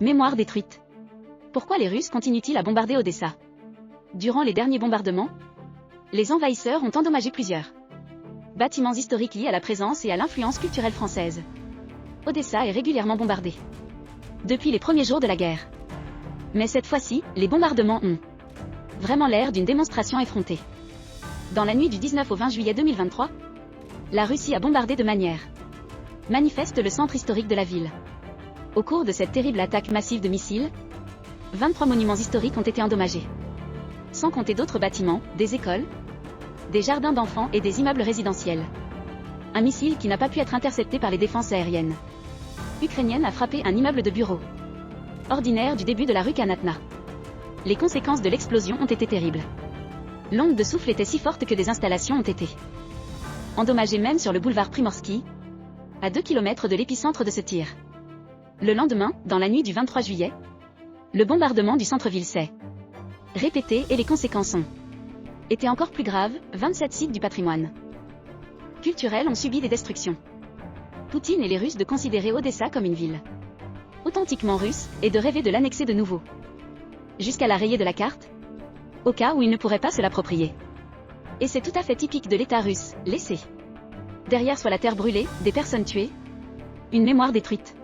Mémoire détruite. Pourquoi les Russes continuent-ils à bombarder Odessa? Durant les derniers bombardements, les envahisseurs ont endommagé plusieurs bâtiments historiques liés à la présence et à l'influence culturelle française. Odessa est régulièrement bombardée depuis les premiers jours de la guerre. Mais cette fois-ci, les bombardements ont vraiment l'air d'une démonstration effrontée. Dans la nuit du 19 au 20 juillet 2023, la Russie a bombardé de manière manifeste le centre historique de la ville. Au cours de cette terrible attaque massive de missiles, 23 monuments historiques ont été endommagés. Sans compter d'autres bâtiments, des écoles, des jardins d'enfants et des immeubles résidentiels. Un missile qui n'a pas pu être intercepté par les défenses aériennes ukrainiennes a frappé un immeuble de bureaux ordinaire du début de la rue Kanatna. Les conséquences de l'explosion ont été terribles. L'onde de souffle était si forte que des installations ont été endommagées même sur le boulevard Primorsky, à 2 km de l'épicentre de ce tir. Le lendemain, dans la nuit du 23 juillet, le bombardement du centre-ville s'est répété et les conséquences ont été encore plus graves. 27 sites du patrimoine culturel ont subi des destructions. Poutine et les Russes de considérer Odessa comme une ville authentiquement russe et de rêver de l'annexer de nouveau, jusqu'à la rayer de la carte, au cas où ils ne pourraient pas se l'approprier. Et c'est tout à fait typique de l'État russe, laisser derrière soit la terre brûlée, des personnes tuées, une mémoire détruite.